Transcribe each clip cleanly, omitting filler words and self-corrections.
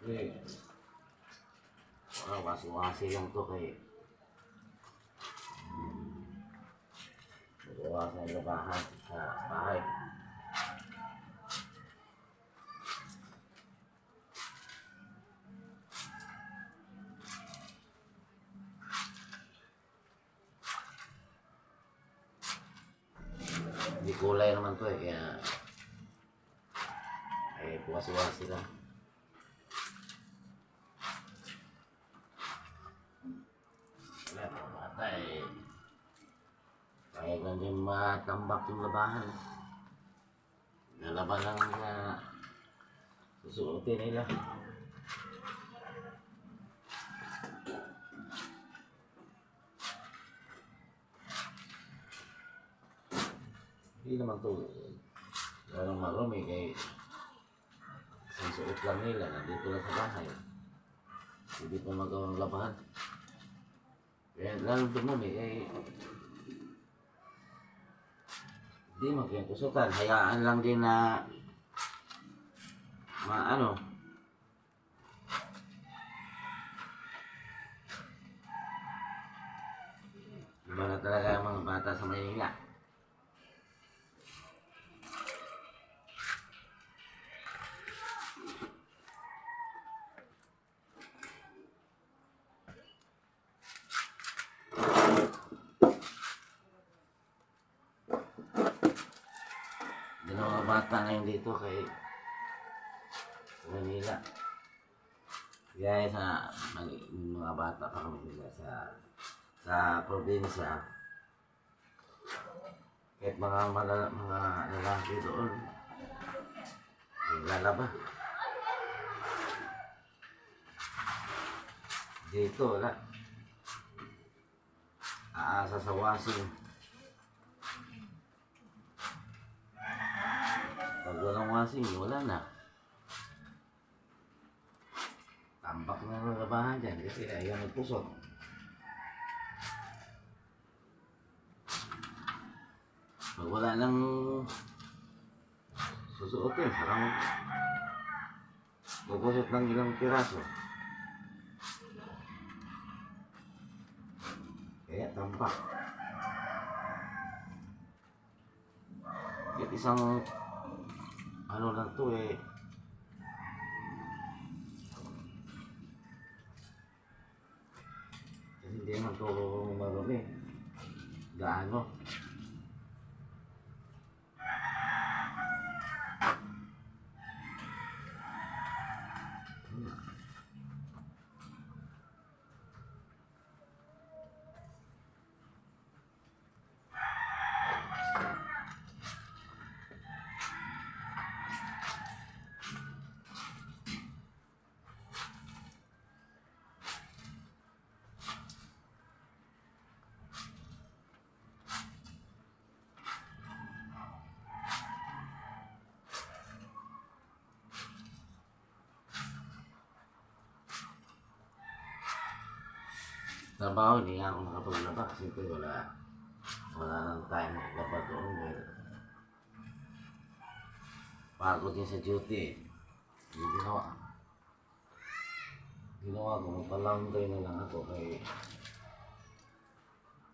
Eh, wasi-wasi lang to kay bawasan yung labahan sa bahay. Hindi kulay naman to eh, kaya wasi-wasi lang. Wala po bata eh. Kaya lang din matambak yung labahan. Nalaban lang na susuotin nila. Hindi naman to walang marumi kay susuot lang nila. Nandito lang sa bahay. Hindi pa magawang labahan. Kaya lalo dumumi eh. Hindi magkusutan, hayaan lang din na maano. Iba na talaga ang mga bata sa Maynila. Mga bata ngayon dito kay Manila. Gaya sa mga bata pa kami nila sa probinsya. Kahit mga lalaki doon naglalaba. Dito wala. Aasa sa washing. Pag walang washing, wala na. Tambak na ng labahan dyan kasi ayaw nagpusok. Pag wala nang susuotin, sarang magpusok ng ilang piraso. Kaya tambak. Kahit isang ano lang to eh. Kasi hindi naman to marumi. Gaano. Trabaho, hindi nga ako nakapaglaba. Siyempre wala nang time maglaba doon. Well, pagod din sa duty. Hindi ginawa ko. Magpa-laundry na lang ako kay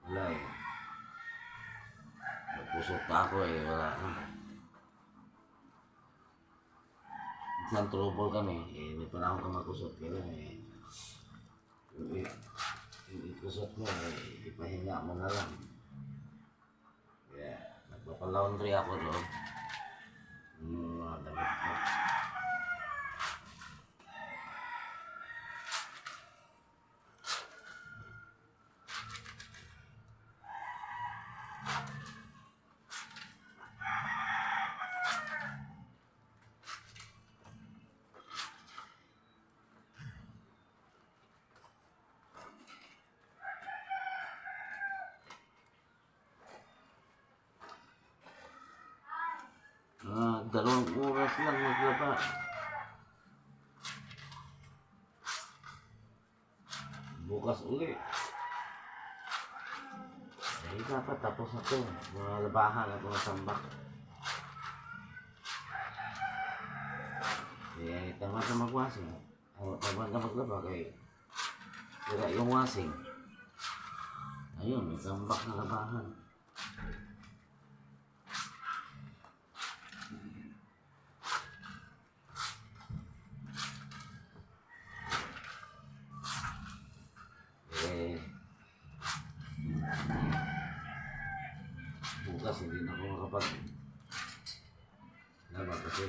wala eh. Nagpusok pa ako eh. Wala na. Isang trouble kami. Hindi pa na ako magkusot. Kaya eh. Yung ikusot mo eh. Ipahinga mo na lang. Kaya nagpapa-laundry ako doon. Mga damit ko. Dalawang oras lang maglaba. Bukas uli. Eh, dapat tapos na ito. Mga labahan at mga tambak. Eh, tama sa magwasing. O, tabang ka maglaba kay sira yung wasing. Ayun, may tambak na labahan. Eh, bukas hindi na ako makapag laba kasi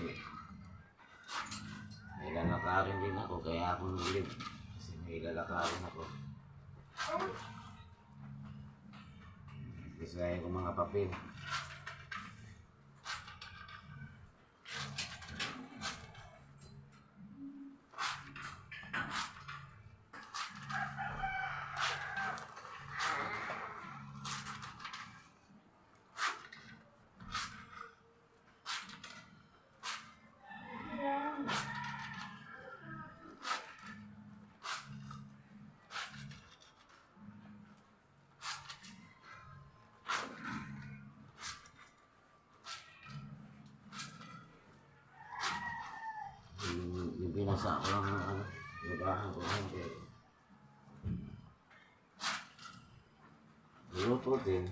may lalakarin din ako kaya ako nag-live kasi may lalakarin ako. Kasi ko mga papel. Yung binasa ko lang ng ano, labahan ko lang kaya luto din.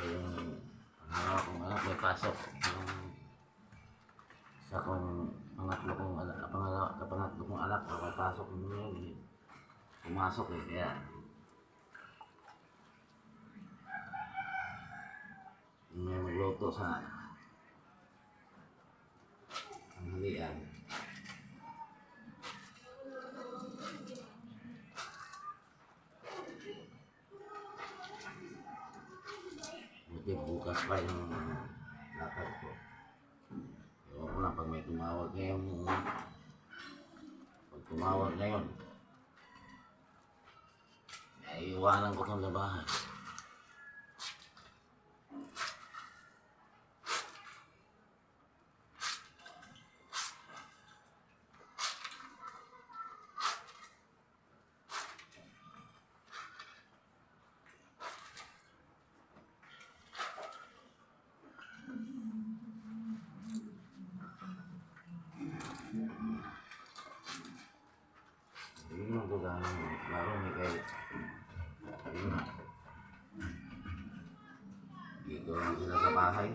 Yung ano kong anak may pasok yung sa kong pangatlo kong anak, pangatlo kong anak may pasok yun eh. Pumasok eh kaya may magluto sa tanghalian. Buti bukas pa yung lakad ko. Ewan ko lang pag may tumawag ngayon. Pag tumawag ngayon, iiwanan ko itong labahan. Yun ang gagawin mo. Laro ni kay yun. Dito lang sila sa bahay.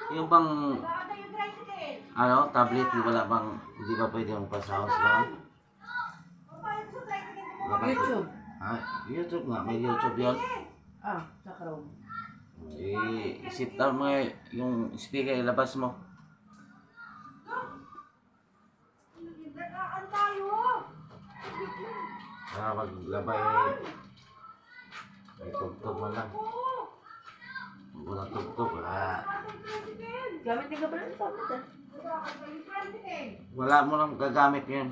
Yung bang ano, tablet, wala bang, hindi ba pwede mong pasahos doon? Wala ba? YouTube. Ah, YouTube nga, may YouTube yun. Sa Chrome. I-sit down mo yung speaker, ilabas mo. Para maglabay, may tugtog mo lang. Huwag mo lang tugtog, Gamit din ka pala ng tablet wala mo lang gagamit yun.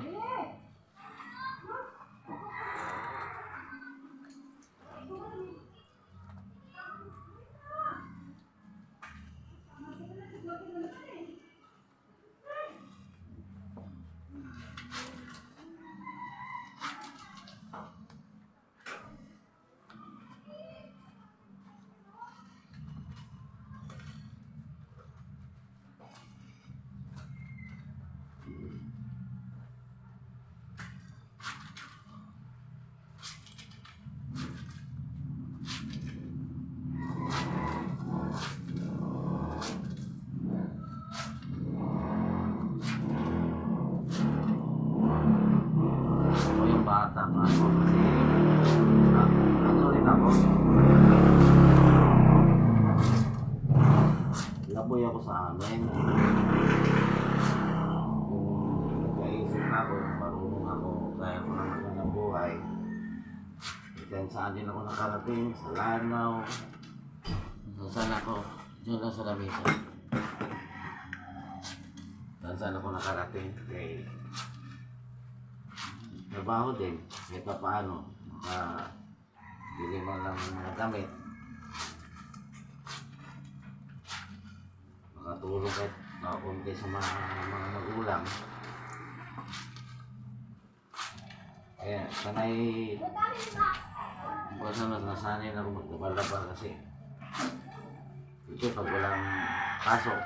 Bata pa ako kasi ano rin ako, laboy ako sa amin. Kung nagkaisip na ako, marunong ako, kaya ko naman ako ng buhay. Then saan din ako nakarating, sa Lanao, saan ako, dyan lang sa Lamisa. saan ako nakarating. Kay trabaho din. Kahit pa paano. Bili mo lang ng mga damit. Makatulong kahit konti sa mga magulang. Kaya sanay basta mas nasanay na ako maglaban kasi ito pag walang pasok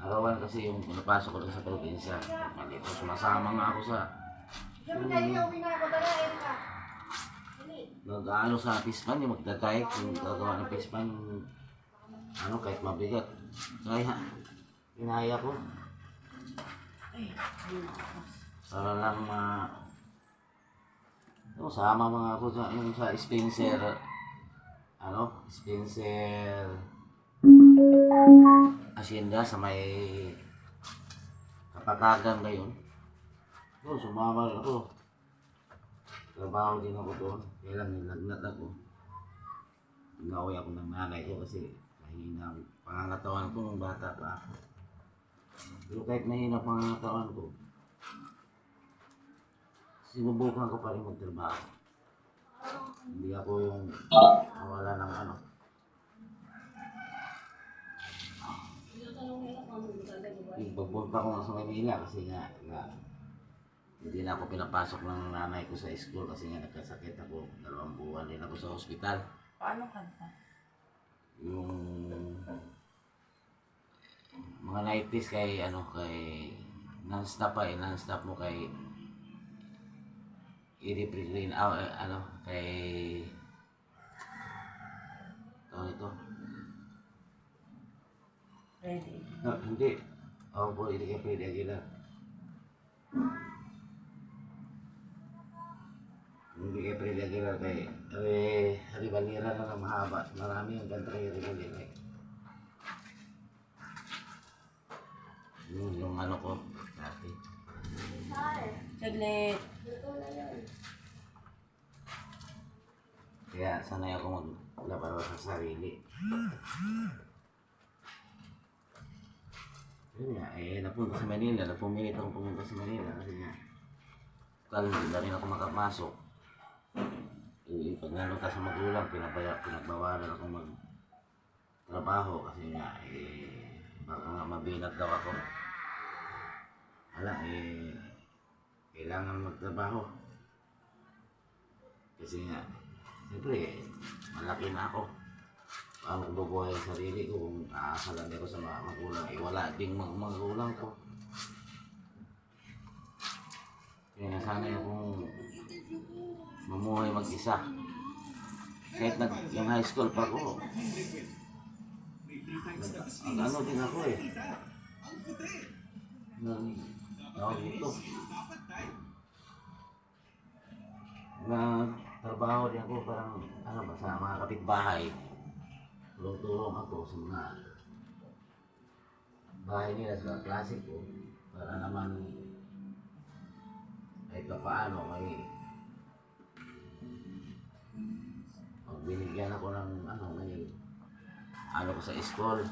arawan kasi yung pinapasok ko lang sa probinsya dito sumasama nga ako sa nag-ano sa pispan yung magdadayek yung gagawa ng pispan ano kahit mabigat kaya inaya ko para lang sama mga ako sa, yung sa Spencer Spencer Hacienda sa may Kapatagan ngayon. Sumama rin ako. Trabaho din ako doon. Kaya lang nilagnat ako. Pinauwi ako ng nanay ko kasi mahina ang pangangatawan ko nung bata pa ako. Pero kahit mahina ang pangangatawan ko, sinubukan ko pa rin magtrabaho. Hindi ako yung nawala ng ano. Pagpunta ko nga sa Manila kasi nga hindi na ako pinapasok ng nanay ko sa school kasi nga nagkasakit ako. 2 buwan din ako sa ospital. Paano kanta? Yung mga 90s kay non-stop non-stop mo kay i-represent kay ito. Ready. No, hindi. Ako po, hindi ka pwede agila. Hindi ka pwede agila kay Rivalera na lang mahaba. Marami ang ganda kay Rivalera. Yung ano ko, dati. Saglit. Kaya sanay ako maglabas sa sarili. Yun nga, napunta sa Manila. Pumilit akong pumunta sa Manila kasi nga hindi na rin ako makapasok. Pag nalunta sa magulang, pinagbawalan ako magtrabaho kasi nga, baka nga mabinat daw ako. Kailangan magtrabaho. Kasi nga, siyempre, malaki na ako. Paano ko bubuhay ang sarili ko kung aasalan ako sa mga magulang? Wala ding magulang ko. Kaya nasanay akong mamuhay mag-isa. Kahit yung high school pa ko, ano din ako tawag dito. Trabaho din ako parang sa mga kapitbahay. Tulong-tulong ako sa mga bahay nila sa klase ko para naman kahit pa paano may binigyan ako ng ko sa school.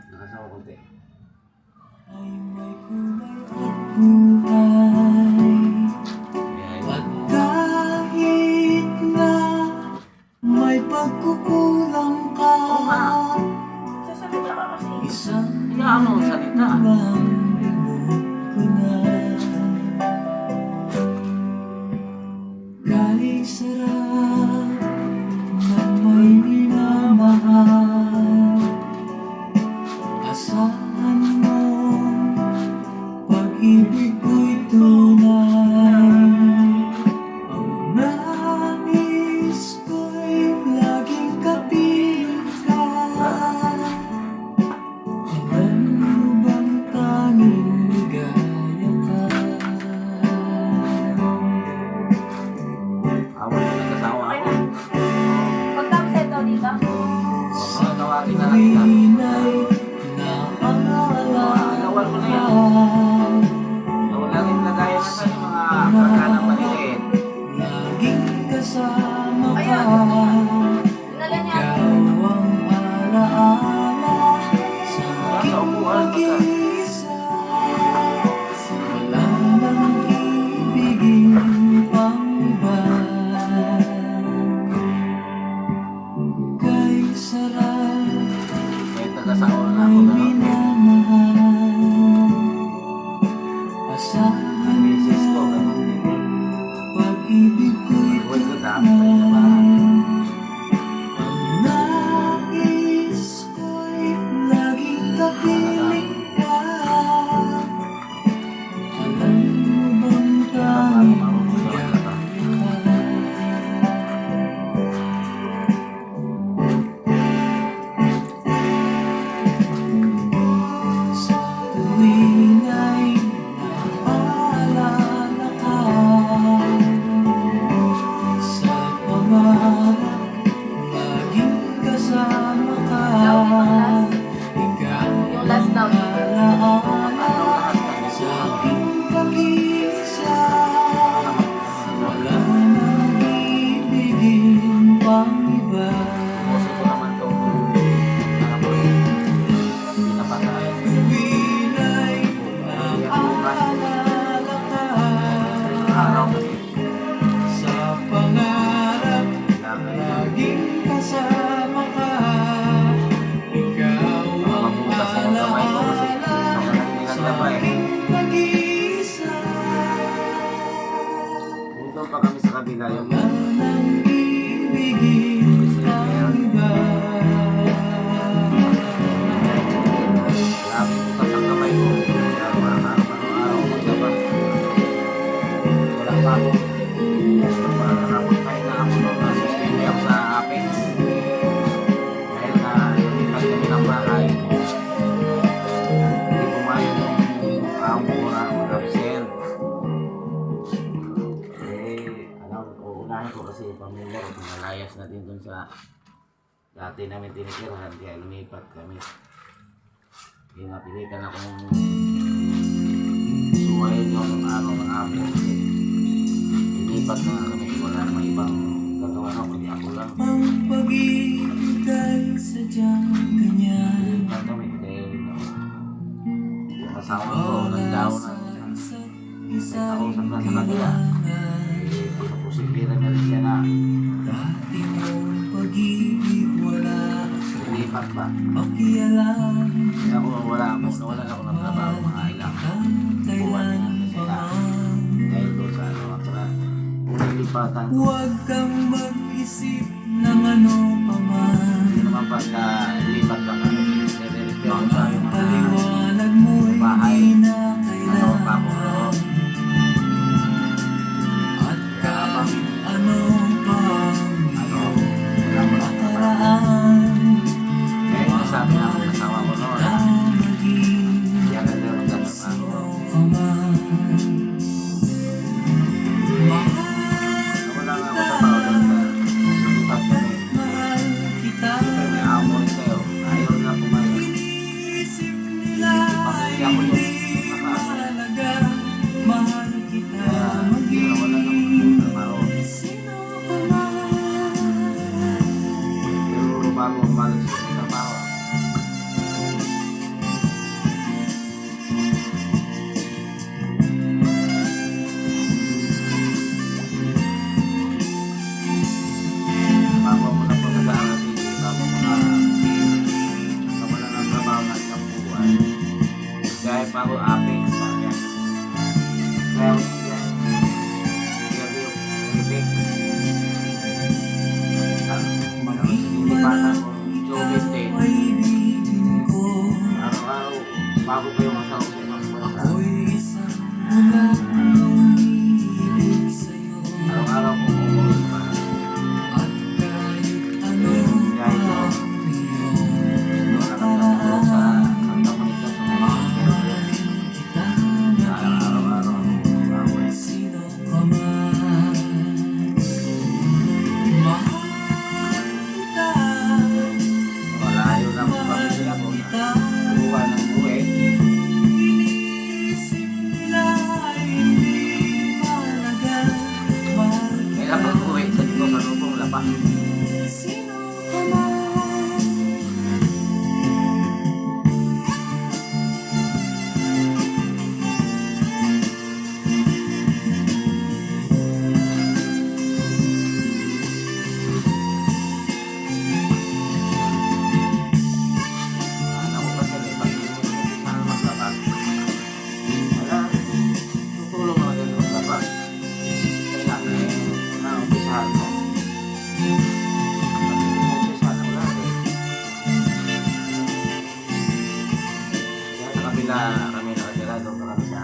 Nakasawa konti. Ay may kulay at buhay. At kahit na may pagkukulang ka, Sasalita ka kasi. isang Kaya ano, salita. lang limot ko na. Kahit sarap na may minamahal, asahan mo pag-ibig ko'y tunay. Ang nais ko'y laging kapiling ka. Alam mo bang tanging ligaya ka? Awal ko nagkasawa Okay ako. na. Pagtapos ito dito. Mga tawagin na lang kita. Inay naalala Nawal ko na ka. yan. Nawala rin lagayan na sa mga pagkanang maliliit. Laging kasama ka. Ayun. Dinala niya. Ikaw ang kabila yung Wala nang ibigin ang iba. Lagi ko sa kamay ko. Kaya araw-araw maglaba. Wala pa ako. Nakapagpahinga ako nung nasuspindi ako sa akin. Dahil na lumipat kami ng bahay. Hindi pumayag yung amo na mag-absent. Uunahin ko kasi pamilya ko. Malayas na din dun sa dati namin tinitirahan. Kaya lumipat kami. Hindi napilitan akong suwayin yung ano ng amo. Lilipat na kami. Wala namang ibang gagawa na kundi ako lang. Ang pag-ibig ay sadyang ganyan. Lilipat kami dahil yung asawa ko nagdaon na may kausap na sa kanila. Pinupusigiran na rin siya na Dati mong pag-ibig wala lilipat ba. pakialam. Kaya ako nawalan ako ng trabaho mga ilang buwan na sila. Dahil doon sa ano ako na lilipatan ko. Huwag kang mag-isip ng ano pa man. Hindi naman pagka lipat ka kami, nire-repair Mga pa yung mga paliwanag mo'y bahay. di na Ano pa ko kailangan. At kahit ano pa ano, wala mo lang trabaho. nakaraan, Kaya yung sabi ng asawa ko noon, na maging yan na rin ang trabaho. ka man. Wala nga ako trabaho doon sa lumipat kami. Mahal kita. Siyempre may amo rin kayo, ayaw na pumayag. Inisip nila Pamilya ko yung nakasama. mahalaga. Mahal kita Kaya maging wala na akong trabaho. sino ka man. Pero bago umalis sa trabaho, bago mo na po nag-aaral sige, bago mo na wala ng trabaho na isang buwan. Dahil bago aping sa akin. Kaya ako yan. Gabi yung ibig. Malipatan ko, Jobin din. Kaibigan ko, Araw-araw, bago pa yung asawa ko ng buwan. ako'y isang ulat ng umiibig sa'yo. Araw-araw ko umuwi pa. At kahit anong ang iyong Doon nakatulog sa Santa Monica sa mga mahalin kita Kaya araw-araw ako eh. sino ka man. Mahal kita, Malayo lang sa mahal pamilya ko na kita. buwan ng buwi. Inisip nila ay hindi mahalaga. Mahal Kaya pag uwi sa dito sa lubong lapas. sino ka man. Ano ko kasi eh, pag sana maglabas. Wala, tutulong mga ganun maglabas. Kailangan eh, na-umpisahan mo. Pag umpisahan mo lang eh. Kaya sa kabila kami nakatira doon pa kami sa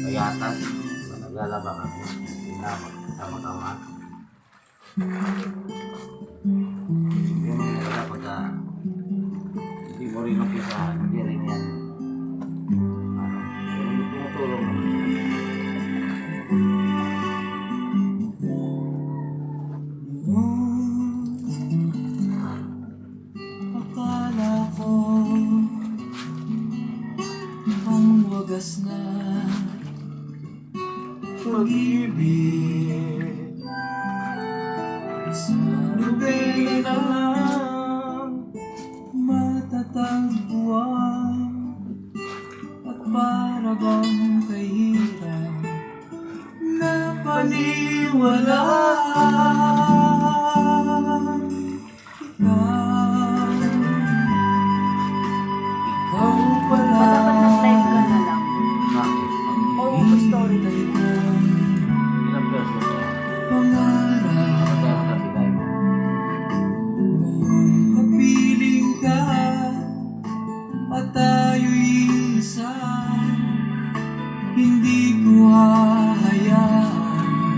Bayatas. Naglalaba kami. Tama-tama. Yung mga pagka hindi mo rin umpisahan, hindi rin yan. Ano, yung tumutulong naman. Akala ko ang wagas na pag-ibig sa nobela na lang matatagpuan at para bang kahirap na paniwala.